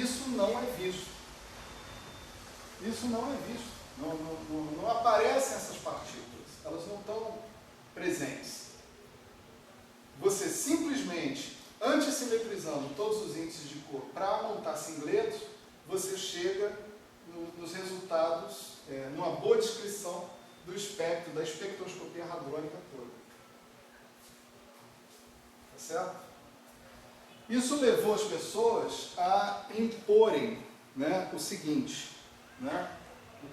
isso não é visto. Isso não é visto. Não aparecem essas partículas. Elas não estão presentes. Você simplesmente, antissimetrizando todos os índices de cor para montar singletos, você chega nos resultados, numa boa descrição do espectro, da espectroscopia hadrônica toda. Tá certo? Isso levou as pessoas a imporem, né, o seguinte, né,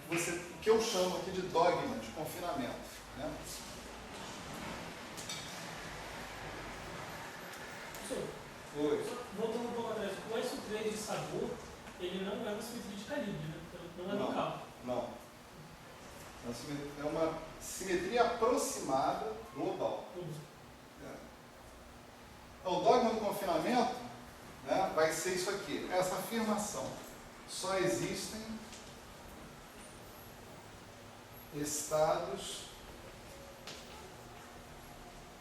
o que eu chamo aqui de dogma de confinamento. Né? Oi. Voltando um pouco atrás, o SO3 de sabor, ele não é uma simetria de calibre, né? Não é local. Não. É uma simetria aproximada global. Então, o dogma do confinamento, né, vai ser isso aqui, essa afirmação. Só existem estados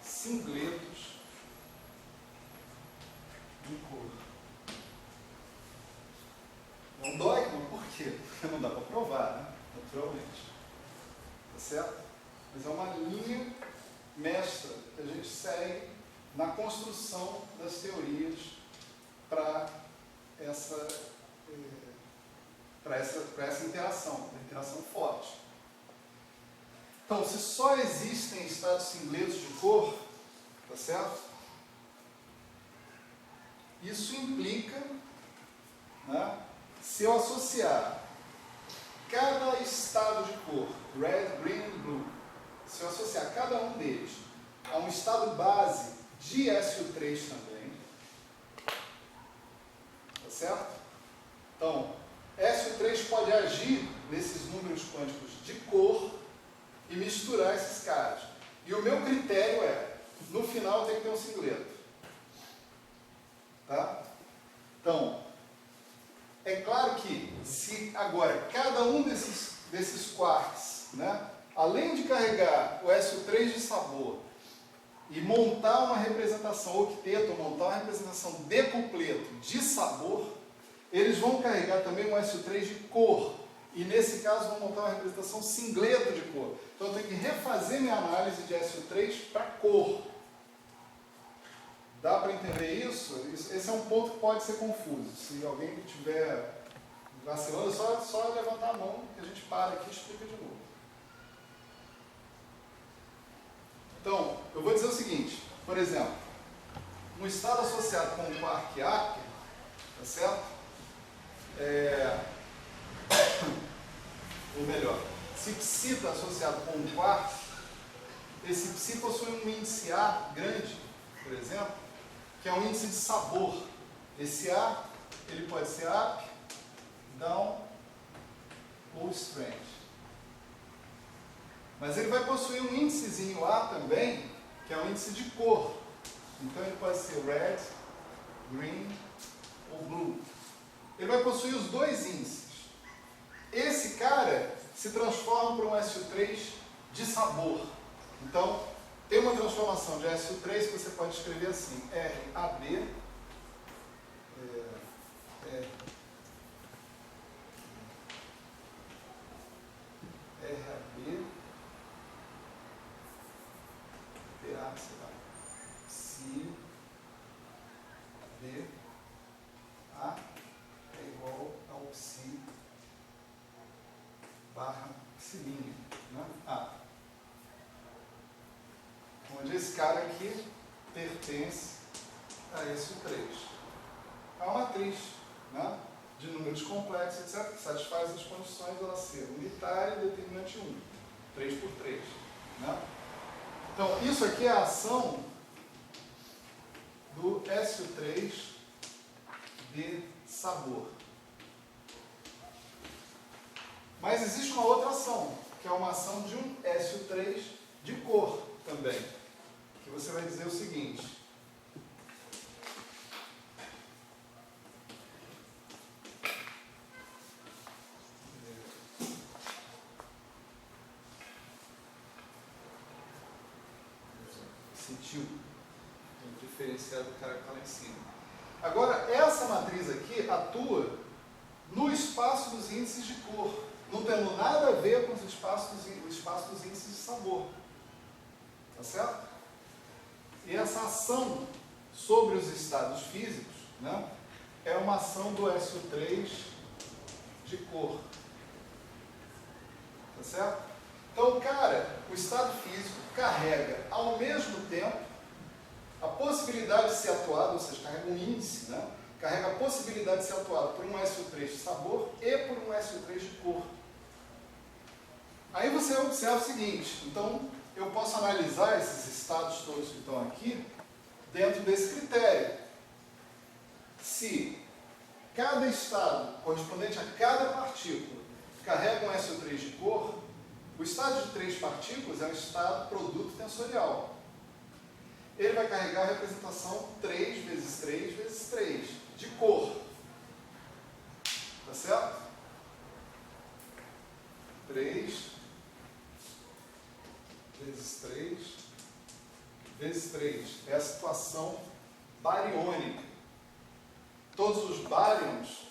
singletos de cor. É um dogma, por quê? Porque não dá para provar, né? Naturalmente. Tá certo? Mas é uma linha mestra que a gente segue na construção das teorias para essa interação, uma interação forte. Então, se só existem estados singletos de cor, tá certo? Isso implica, né, se eu associar cada estado de cor, red, green e blue, se eu associar cada um deles a um estado base de SO3 também, tá certo? Então, SO3 pode agir nesses números quânticos de cor e misturar esses caras. E o meu critério é, no final tem que ter um singleto. Tá? Então, é claro que se agora cada um desses quarks, né, além de carregar o SO3 de sabor e montar uma representação octeto, montar uma representação decupleto de sabor, eles vão carregar também um SO3 de cor. E nesse caso vão montar uma representação singleto de cor. Então eu tenho que refazer minha análise de SO3 para cor. Dá para entender isso? Esse é um ponto que pode ser confuso. Se alguém estiver vacilando, é só levantar a mão que a gente para aqui e explica de novo. Então, eu vou dizer o seguinte, por exemplo, um estado associado com um quark Aker, tá certo? Ou melhor, se Psi está associado com um quark, esse Psi possui um índice A grande, por exemplo, que é um índice de sabor. Esse A, ele pode ser up, down ou strange. Mas ele vai possuir um índicezinho A também, que é um índice de cor. Então ele pode ser red, green ou blue. Ele vai possuir os dois índices. Esse cara se transforma para um SO3 de sabor. Então, tem uma transformação de SO3 que você pode escrever assim, RAB, RAB, PA, sei lá, Psi, B, A é igual ao Psi barra Psilinha, né? A. Onde esse cara aqui pertence a esse 3. É uma matriz, né, de números complexos, etc., que satisfaz as condições dela ser unitária e determinante 1, 3 por 3. Né? Então, isso aqui é a ação do SO3 de sabor. Mas existe uma outra ação, que é uma ação de um SO3 de cor também. Que você vai dizer o seguinte. Sentiu? Tem que diferenciar do cara que está lá em cima. Agora, essa matriz aqui atua no espaço dos índices de cor, não tendo nada a ver com o espaço dos índices de sabor. Tá certo? E essa ação sobre os estados físicos, né, é uma ação do SO3 de cor. Tá certo? Então, cara, o estado físico carrega ao mesmo tempo a possibilidade de ser atuado, ou seja, carrega um índice, né? Carrega a possibilidade de ser atuado por um SO3 de sabor e por um SO3 de cor. Aí você observa o seguinte, então eu posso analisar esses estados todos que estão aqui dentro desse critério. Se cada estado correspondente a cada partícula carrega um SO3 de cor, o estado de 3 partículas é um estado produto tensorial. Ele vai carregar a representação 3 vezes 3 vezes 3 de cor. Tá certo? 3 vezes 3 vezes 3 é a situação bariônica. Todos os bárions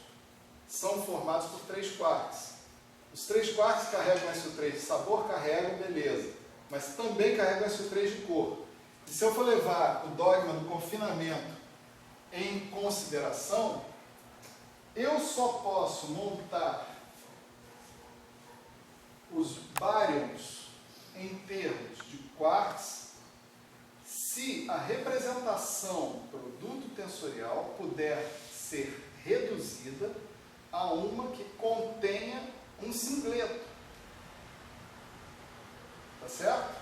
são formados por 3 quarks. Os 3 quarks carregam SO3 de sabor, carregam, beleza. Mas também carregam SO3 de cor. E se eu for levar o dogma do confinamento em consideração, eu só posso montar os baryons em termos de quarks se a representação produto tensorial puder ser reduzida a uma que contenha um singleto. Tá certo?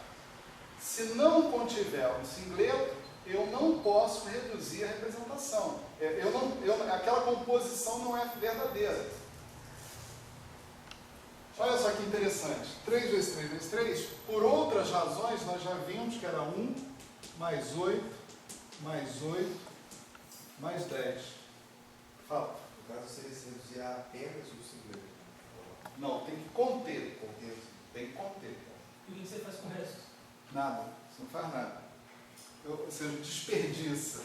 Se não contiver um singleto, eu não posso reduzir a representação. Aquela composição não é verdadeira. Olha só que interessante. 3 vezes 3 vezes 3, por outras razões, nós já vimos que era 1 mais 8 mais 8 mais 10. Fala. No caso, seria se reduzir apenas o singleto. Não, tem que conter. Conter. Tem que conter. E o que você faz com o resto? Nada. Você não faz nada. Você desperdiça.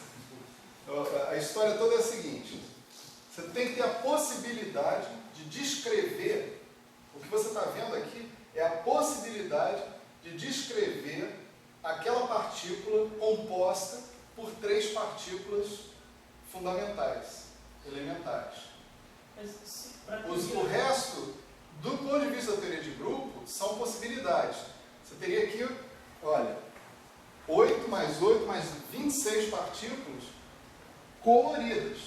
A história toda é a seguinte. Você tem que ter a possibilidade de descrever. O que você está vendo aqui é a possibilidade de descrever aquela partícula composta por 3 partículas fundamentais, elementares. O resto, do ponto de vista da teoria de grupo, são possibilidades. Você teria aqui, olha, 8 mais 8 mais 26 partículas coloridas.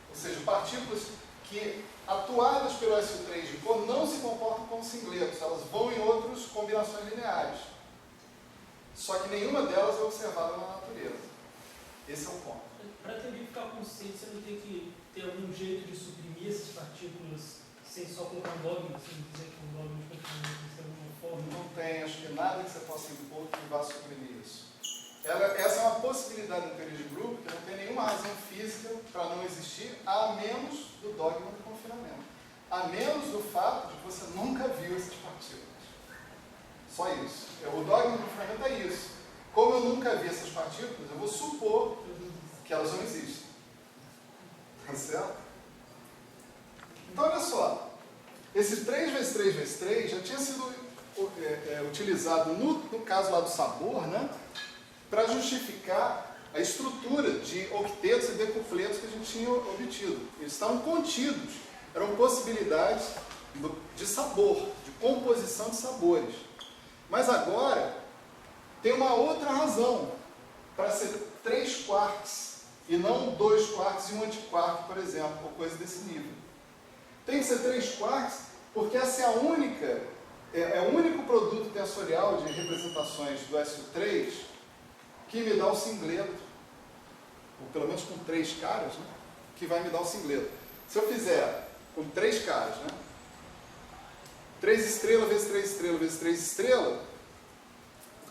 Ou seja, partículas que, atuadas pelo SO3 de cor, não se comportam como singletos, elas vão em outras combinações lineares. Só que nenhuma delas é observada na natureza. Esse é o ponto. Para a teoria ficar consciente, você não tem que ter algum jeito de suprimir essas partículas sem só colocar um dogma, sem dizer que um dogma de confinamento de alguma forma? Não tem, acho que nada que você possa impor que vá suprimir isso. Essa é uma possibilidade na teoria de grupo que não tem nenhuma razão física para não existir, a menos do dogma do confinamento. A menos do fato de que você nunca viu essas partículas. Só isso. O dogma do confinamento é isso. Como eu nunca vi essas partículas, eu vou supor que elas não existem. Tá certo? Então, olha só. Esse 3 vezes 3 vezes 3 já tinha sido utilizado no caso lá do sabor, né? Para justificar a estrutura de octetos e decupletos que a gente tinha obtido. Eles estavam contidos, eram possibilidades de sabor, de composição de sabores. Mas agora, tem uma outra razão para ser 3 quarks, e não 2 quarks e um antiquark, por exemplo, ou coisa desse nível. Tem que ser 3 quarks, porque essa é o único produto tensorial de representações do SO3 que me dá o singleto, ou pelo menos com 3 caras, né, que vai me dar o singleto. Se eu fizer com 3 caras, né, 3 estrelas vezes 3 estrelas vezes 3 estrelas,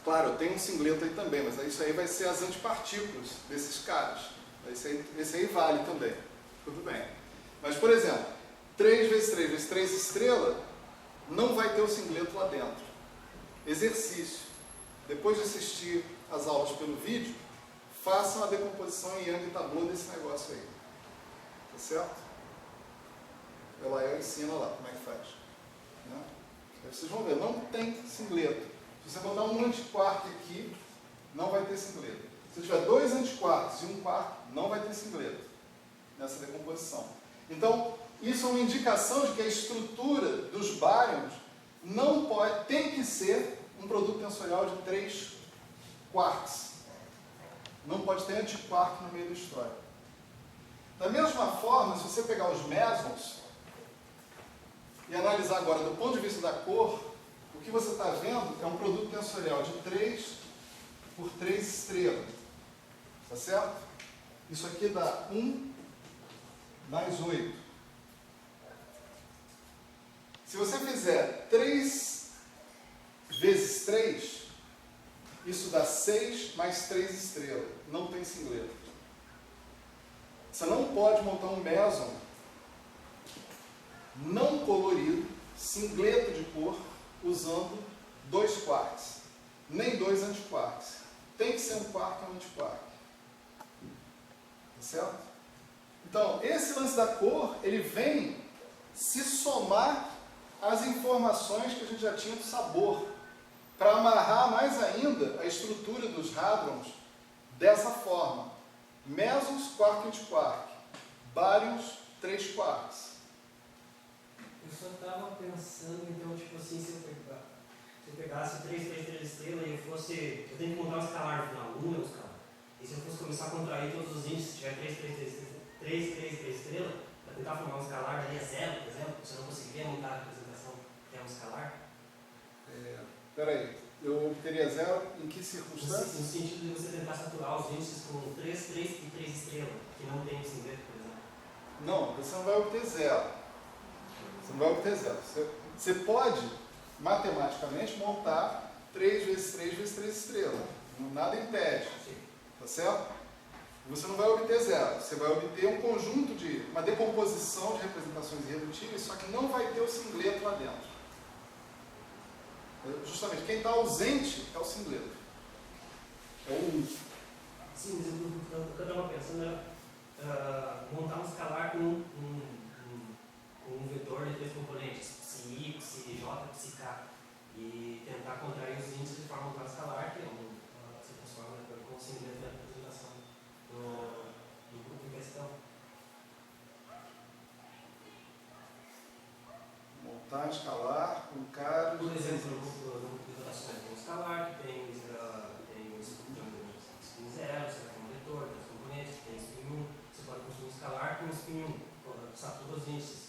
claro, eu tenho um singleto aí também, mas isso aí vai ser as antipartículas desses caras. Esse aí vale também. Tudo bem. Mas, por exemplo, 3 vezes 3 vezes 3 estrelas não vai ter o singleto lá dentro. Exercício. Depois de assistir as aulas pelo vídeo, façam a decomposição em Young e Tableau desse negócio aí. Tá certo? O Elael ensina lá como é que faz. Né? Aí vocês vão ver, não tem singleto. Se você botar um antiquark aqui, não vai ter singleto. Se tiver 2 antiquarks e um quark, não vai ter singleto nessa decomposição. Então, isso é uma indicação de que a estrutura dos bárions não pode, tem que ser um produto tensorial de 3 quarks. Não pode ter antiquark no meio da história. Da mesma forma, se você pegar os mesons e analisar agora do ponto de vista da cor, o que você está vendo é um produto tensorial de 3 por 3 estrelas. Tá certo? Isso aqui dá 1 mais 8. Se você fizer 3 vezes 3, isso dá 6 mais 3 estrelas. Não tem singleto. Você não pode montar um meson não colorido, singleto de cor, usando 2 quarks. Nem 2 antiquarks. Tem que ser um quark ou um antiquark. Tá certo? Então, esse lance da cor, ele vem se somar às informações que a gente já tinha do sabor, para amarrar mais ainda a estrutura dos hadrons dessa forma. Mesons, quark e antiquark. Bárions, 3 quarks. Eu só estava pensando, então, tipo assim, se eu pegasse 3, 3, 3 estrelas e eu tenho que montar um escalar no final, 1 é um escalar. E se eu fosse começar a contrair todos os índices, se tiver 3, 3, 3, 3, 3 estrelas, para tentar formar um escalar, daí é 0, por exemplo, você não conseguiria montar a representação que é um escalar? Peraí, eu obteria 0 em que circunstância? No sentido de você tentar saturar os índices com 3, 3 e 3 estrelas, que não tem singleto, por exemplo. Não, você não vai obter 0. Você não vai obter 0. Você pode, matematicamente, montar 3 vezes 3 vezes 3 estrelas. Nada impede. Tá certo? Você não vai obter 0. Você vai obter um conjunto de, uma decomposição de representações irredutíveis, só que não vai ter o singleto lá dentro. Justamente, quem está ausente é o singleto. É o 1. Sim, mas o que eu estava pensando era montar um escalar com um vetor de 3 componentes, psi, psi j, psi k, e tentar contrair os índices de forma a montar um escalar, que se transforma com o singleto da representação do grupo em questão. Montar escalar com cara. Por exemplo, no grupo de rotações tem um escalar que tem spin 0, você vai ter um vetor, 3 componentes, tem spin 1, você pode construir um escalar com spin 1, satura os índices.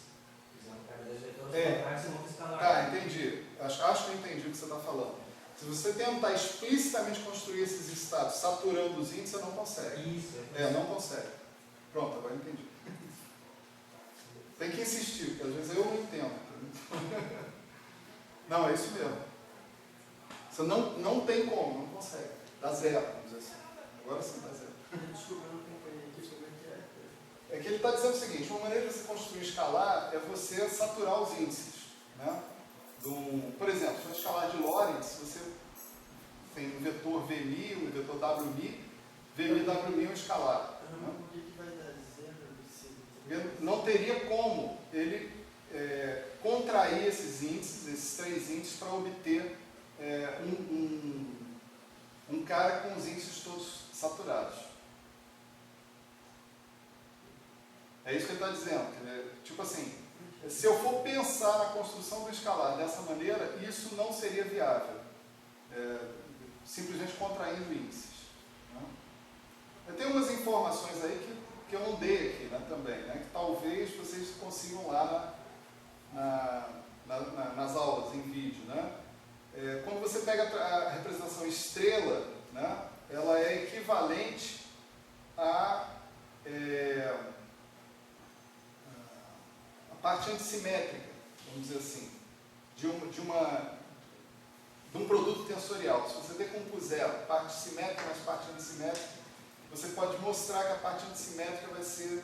Por exemplo, pega 2 vetores, você monta um escalar. Tá, entendi. Acho que eu entendi o que você está falando. Se você tentar explicitamente construir esses estados saturando os índices, você não consegue. Isso. Não consegue. Pronto, agora entendi. Tem que insistir, porque às vezes eu não entendo. Não, é isso mesmo. Você não tem como, não consegue. Dá 0, vamos dizer assim. Agora sim dá 0. Desculpa, eu não acompanhei aqui sobre o que é. É que ele está dizendo o seguinte: uma maneira de você construir escalar é você saturar os índices. Né? Por exemplo, se você escalar de Lorentz, você tem um vetor Vmi, um vetor Wmi, Vmi é um escalar. Né? Por que vai dar 0? Não teria como ele contrair esses índices, esses 3 índices, para obter um cara com os índices todos saturados. É isso que ele está dizendo. Tipo assim, se eu for pensar na construção do escalar dessa maneira, isso não seria viável. Simplesmente contraindo índices. Né? Eu tenho umas informações aí que eu não dei aqui, né, também, né, que talvez vocês consigam lá nas aulas, em vídeo. Né? Quando você pega a representação estrela, né, ela é equivalente a parte antissimétrica, vamos dizer assim, de um produto tensorial. Se você decompuser a parte simétrica mais parte antissimétrica, você pode mostrar que a parte antissimétrica vai ser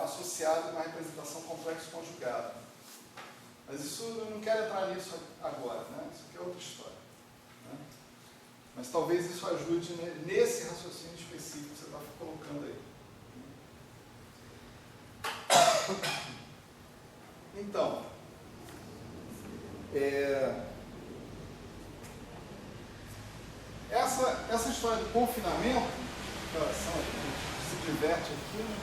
associada com a representação complexo conjugada. Mas isso, eu não quero entrar nisso agora, né? Isso aqui é outra história. Né? Mas talvez isso ajude nesse raciocínio específico que você está colocando aí. Então, essa história de confinamento, coração, a gente se diverte aqui, né?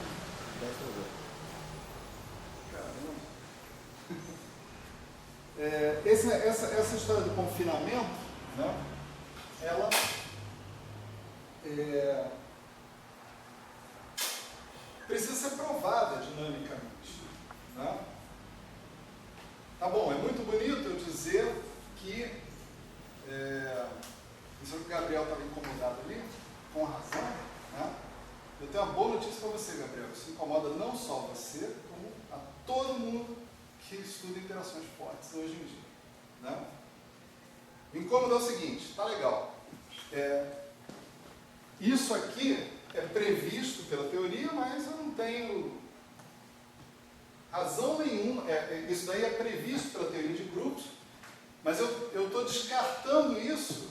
Caramba. Essa história do confinamento, né? Ela precisa ser provada dinamicamente, né? Tá bom, é muito bonito eu dizer que isso que o Gabriel estava incomodado ali, com razão, né? Eu tenho uma boa notícia para você, Gabriel. Isso incomoda não só você, como a todo mundo que estuda interações fortes hoje em dia, né? O incômodo é o seguinte, tá legal. Isso aqui é previsto pela teoria, mas eu não tenho razão nenhuma. Isso daí é previsto pela teoria de grupos, mas eu estou descartando isso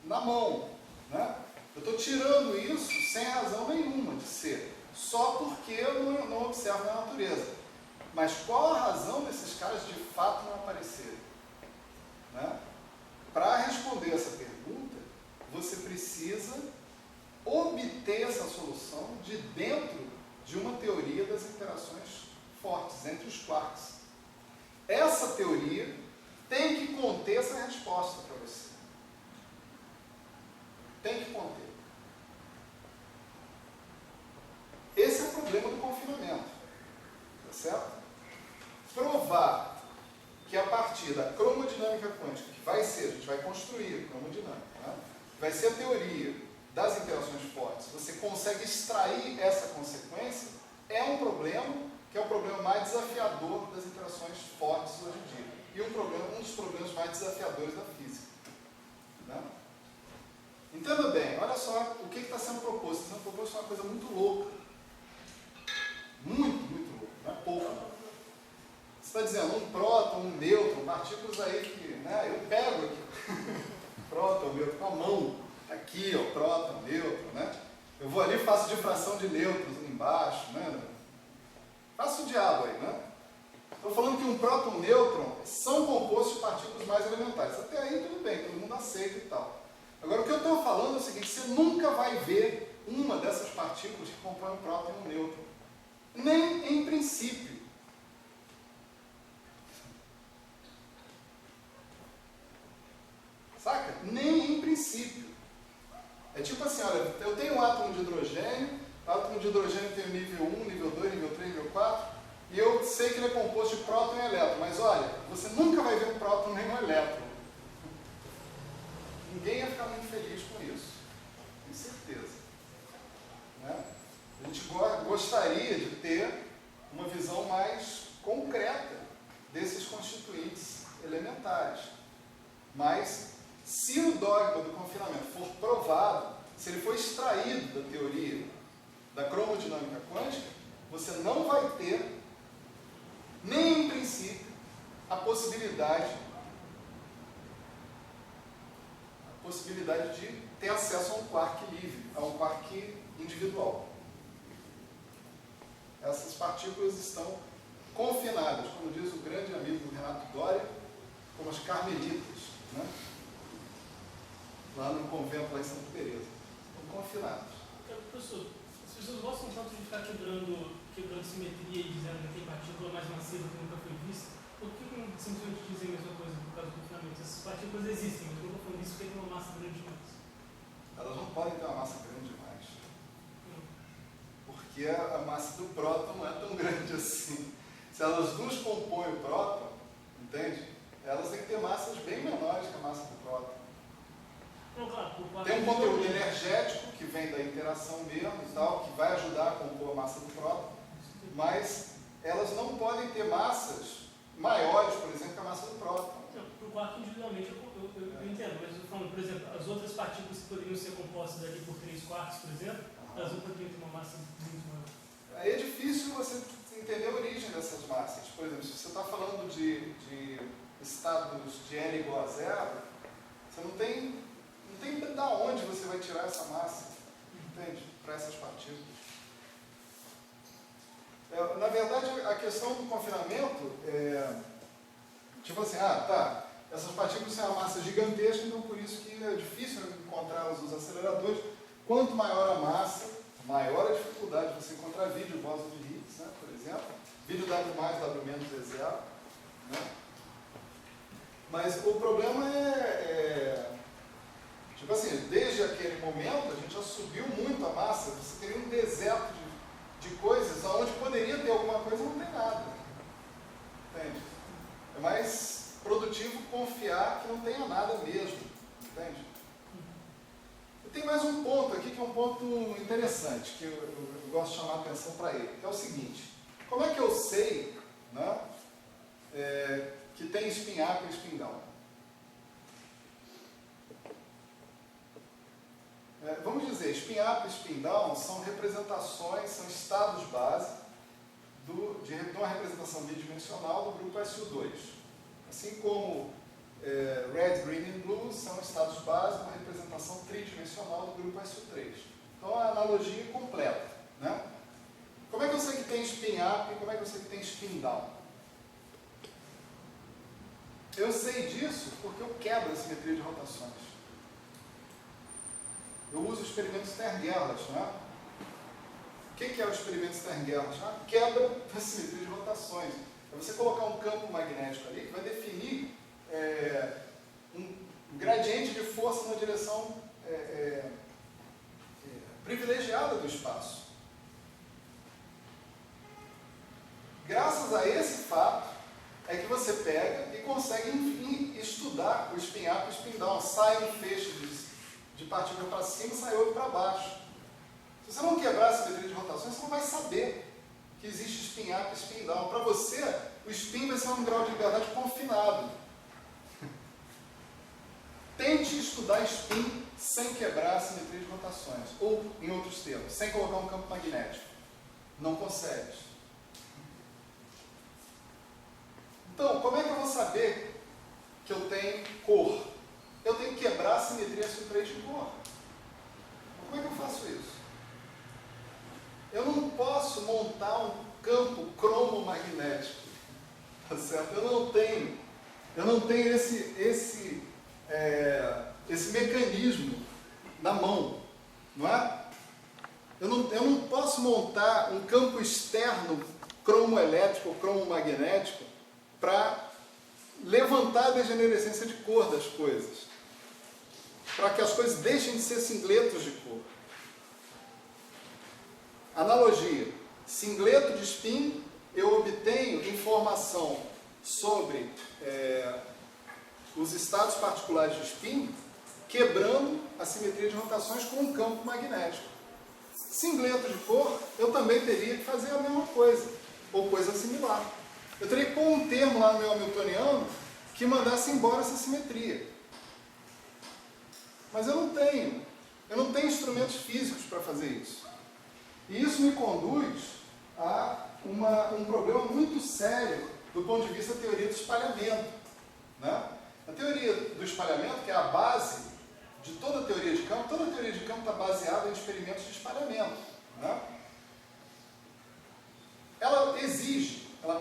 na mão, né? Eu estou tirando isso sem razão nenhuma de ser, só porque eu não observo na natureza. Mas qual a razão desses caras de fato não aparecerem? Né? Para responder essa pergunta, você precisa obter essa solução de dentro de uma teoria das interações fortes entre os quarks. Essa teoria tem que conter essa resposta para você. Tem que conter. Esse é o problema do confinamento. Tá certo? Provar que a partir da cromodinâmica quântica, que vai ser, a gente vai construir a cromodinâmica, né? Vai ser a teoria das interações fortes, você consegue extrair essa consequência, é um problema que é o problema mais desafiador das interações fortes hoje em dia. E um dos problemas mais desafiadores da física. Né? Entenda bem, olha só o que está sendo proposto. Está sendo proposto uma coisa muito louca. Muito, muito louca. Não é pouco. Você está dizendo um próton, um nêutron, partículas aí que, né, eu pego aqui. Próton, nêutron, com a mão. Aqui, ó, próton, nêutron, né? Eu vou ali e faço difração de nêutrons ali embaixo, né? Faço o diabo aí, né? Estou falando que um próton e um nêutron são compostos de partículas mais elementares. Até aí tudo bem, todo mundo aceita e tal. Agora o que eu estou falando é o seguinte, você nunca vai ver uma dessas partículas que compõem um próton e um nêutron. Nem em princípio. Saca? Nem em princípio. É tipo assim, olha, eu tenho um átomo de hidrogênio, o átomo de hidrogênio tem o nível 1, nível 2, nível 3, nível 4, e eu sei que ele é composto de próton e elétron, mas olha, você nunca vai ver um próton nem um elétron. Ninguém ia ficar muito feliz com isso, tenho certeza. Né? A gente gostaria de ter uma visão mais concreta desses constituintes elementares, mas se o dogma do confinamento for provado, se ele for extraído da teoria da cromodinâmica quântica, você não vai ter, nem em princípio, a possibilidade de ter acesso a um quark livre, a um quark individual. Essas partículas estão confinadas, como diz o grande amigo Renato Doria, como as carmelitas, né? Lá no convento lá em Santa Teresa. Estão confinados. Professor, as pessoas gostam tanto de ficar quebrando simetria e dizendo que tem partícula mais massiva que nunca foi vista. Por que não simplesmente dizem a mesma coisa por causa do confinamento? Essas partículas existem, mas nunca foi visto porque tem uma massa grande demais. Elas não podem ter uma massa grande demais. Porque a massa do próton não é tão grande assim. Se elas duas compõem o próton, entende? Elas têm que ter massas bem menores que a massa do próton. Não, claro, tem um conteúdo energético que vem da interação mesmo e tal, que vai ajudar a compor a massa do próton, mas elas não podem ter massas maiores, por exemplo, que a massa do próton. Para o quark individualmente eu entendo, mas eu estou falando, por exemplo, as outras partículas que poderiam ser compostas ali por 3 quarks, por exemplo, elas não poderiam ter uma massa muito maior. Aí é difícil você entender a origem dessas massas. Por exemplo, se você está falando de estados de N igual a 0, você não tem da onde você vai tirar essa massa, entende? Para essas partículas. Na verdade, a questão do confinamento é, tipo assim, tá, essas partículas têm uma massa gigantesca, então por isso que é difícil encontrá-las nos aceleradores. Quanto maior a massa, maior a dificuldade de você encontrar vídeo Bóson de Higgs, né, por exemplo. Vídeo W+, W- é zero. Né? Mas o problema tipo assim, desde aquele momento a gente já subiu muito a massa, você teria um deserto de coisas onde poderia ter alguma coisa e não tem nada. Entende? É mais produtivo confiar que não tenha nada mesmo. Entende? E tem mais um ponto aqui que é um ponto interessante, que eu gosto de chamar a atenção para ele, que é o seguinte: como é que eu sei, né, que tem spin-up e spin-down? Vamos dizer, spin-up e spin-down são representações, são estados base de uma representação bidimensional do grupo SU2. Assim como red, green e blue são estados base de uma representação tridimensional do grupo SU3. Então a analogia é completa. Né? Como é que eu sei que tem spin-up e como é que eu sei que tem spin-down? Eu sei disso porque eu quebro a simetria de rotações. Eu uso o experimento Stern-Gerlach. Né? O que é o experimento Stern-Gerlach? A quebra da simetria de rotações. É você colocar um campo magnético ali que vai definir um gradiente de força na direção privilegiada do espaço. Graças a esse fato, é que você pega e consegue, enfim, estudar o spin-up e o spin-down. Sai um feixe de partícula para cima, sai outro para baixo. Se você não quebrar a simetria de rotações, você não vai saber que existe spin-up e spin-down. Para você, o spin vai ser um grau de liberdade confinado. Tente estudar spin sem quebrar a simetria de rotações. Ou, em outros termos, sem colocar um campo magnético. Não consegue. Então, como é que eu vou saber que eu tenho cor? Eu tenho que quebrar a simetria SU3 de cor. Como é que eu faço isso? Eu não posso montar um campo cromomagnético. Tá certo? Eu não tenho esse mecanismo na mão. Não é? Eu não posso montar um campo externo cromoelétrico ou cromomagnético para levantar a degenerescência de cor das coisas. Para que as coisas deixem de ser singletos de cor. Analogia. Singleto de spin, eu obtenho informação sobre os estados particulares de spin, quebrando a simetria de rotações com um campo magnético. Singleto de cor, eu também teria que fazer a mesma coisa, ou coisa similar. Eu teria que pôr um termo lá no meu hamiltoniano que mandasse embora essa simetria. Mas eu não tenho instrumentos físicos para fazer isso. E isso me conduz a um problema muito sério do ponto de vista da teoria do espalhamento. Né? A teoria do espalhamento, que é a base de toda a teoria de campo, toda a teoria de campo está baseada em experimentos de espalhamento. Né? Ela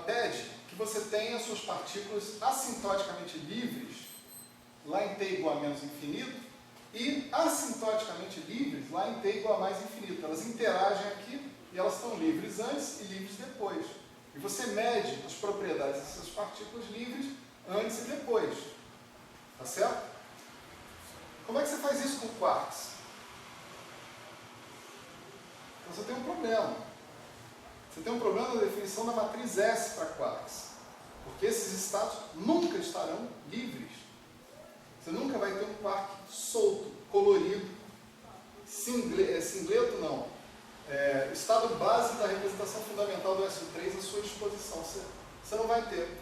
pede que você tenha suas partículas assintoticamente livres, lá em t igual a menos infinito, e assintoticamente livres, lá em t igual a mais infinito. Elas interagem aqui e elas estão livres antes e livres depois. E você mede as propriedades dessas partículas livres antes e depois. Tá certo? Como é que você faz isso com quarks? Então você tem um problema. Você tem um problema na definição da matriz S para quarks. Porque esses estados nunca estarão livres. Você nunca vai ter um quark solto, colorido, singleto não. Estado base da representação fundamental do SU3 à sua disposição. Você não vai ter.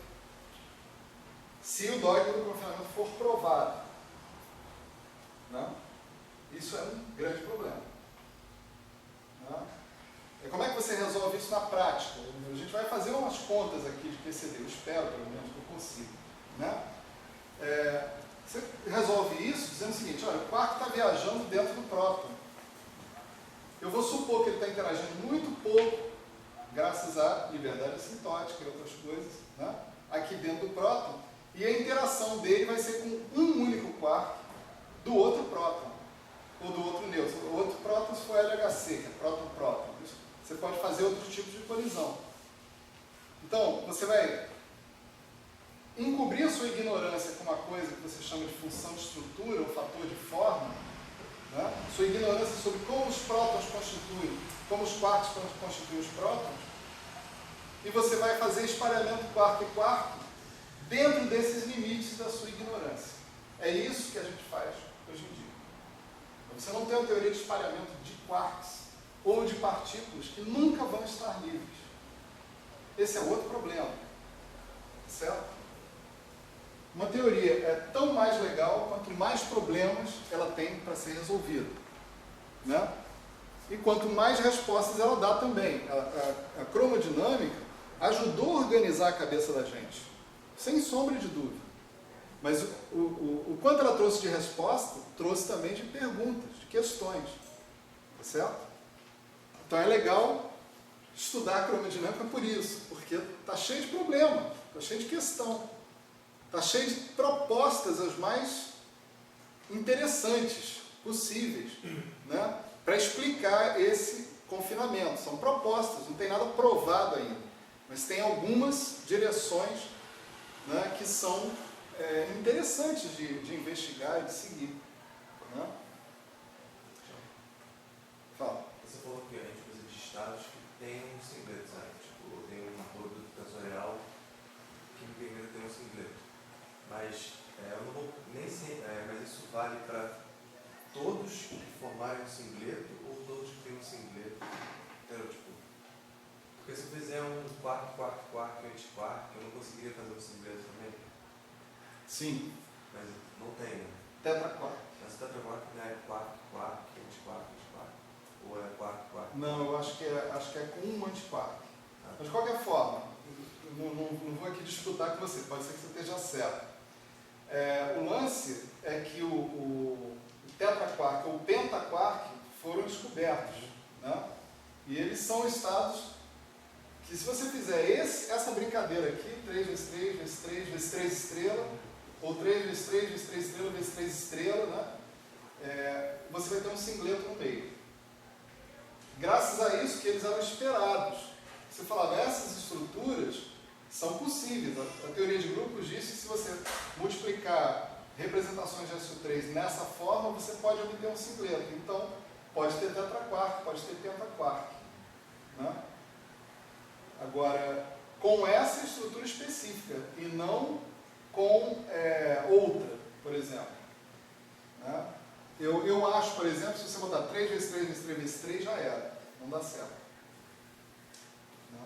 Se o dogma do confinamento for provado. Não? Isso é um grande problema. Não? Como é que você resolve isso na prática? A gente vai fazer umas contas aqui de PCD, eu espero pelo menos que eu consiga. Né? Você resolve isso dizendo o seguinte: olha, o quark está viajando dentro do próton. Eu vou supor que ele está interagindo muito pouco graças à liberdade assintótica e outras coisas, né? Aqui dentro do próton, e a interação dele vai ser com um único quark do outro próton, ou do outro nêutron. O outro próton se for LHC, que é próton-próton. Você pode fazer outros tipos de colisão. Então, você vai encobrir a sua ignorância com uma coisa que você chama de função de estrutura ou fator de forma, né? Sua ignorância sobre como os prótons constituem, como os quarks constituem os prótons, e você vai fazer espalhamento quark e quark dentro desses limites da sua ignorância. É isso que a gente faz hoje em dia. Você não tem uma teoria de espalhamento de quarks ou de partículas que nunca vão estar livres. Esse é outro problema. Certo? Uma teoria é tão mais legal quanto mais problemas ela tem para ser resolvida. Né? E quanto mais respostas ela dá também. A cromodinâmica ajudou a organizar a cabeça da gente, sem sombra de dúvida. Mas o quanto ela trouxe de resposta, trouxe também de perguntas, de questões. Tá certo? Então é legal estudar a cromodinâmica por isso, porque está cheio de problema, está cheio de questão, está cheio de propostas as mais interessantes possíveis, né, para explicar esse confinamento. São propostas, não tem nada provado ainda, mas tem algumas direções, né, que são interessantes de investigar e de seguir. Né? Fala. Você falou que a gente precisa de estados que tem um singleto, sabe? Tipo, tem um produto tensorial que me permite ter um singleto. Mas eu não vou nem sei, mas isso vale para todos que formarem um singleto ou todos que têm um singleto? Entendeu? Tipo, porque se eu fizer um quark, antiquark, eu não conseguiria fazer um singleto também? Sim. Mas não tem, né? Tetraquark. Mas tetraquark não é quark, antiquark. Ou é quark? Não, eu acho que é com um antiquark. Mas de qualquer forma, não vou aqui disputar com você, pode ser que você esteja certo. O lance é que o tetraquark ou o pentaquark foram descobertos, né? E eles são estados que, se você fizer essa brincadeira aqui, 3 vezes 3 vezes 3 vezes 3 estrela, ou 3 vezes 3 vezes 3 estrela vezes 3 estrela, né? Você vai ter um singleto no meio. Graças a isso que eles eram esperados. Você falava, essas estruturas são possíveis. A teoria de grupos diz que se você multiplicar representações de SO3 nessa forma, você pode obter um singleto. Então, pode ter tetraquark, pode ter pentaquark. Né? Agora, com essa estrutura específica e não com outra, por exemplo. Né? Eu acho, por exemplo, se você botar 3 vezes 3 vezes 3 vezes 3, já era. Não dá certo. Não.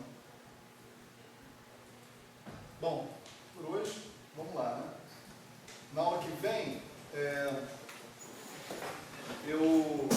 Bom, por hoje, vamos lá, né? Na aula que vem, eu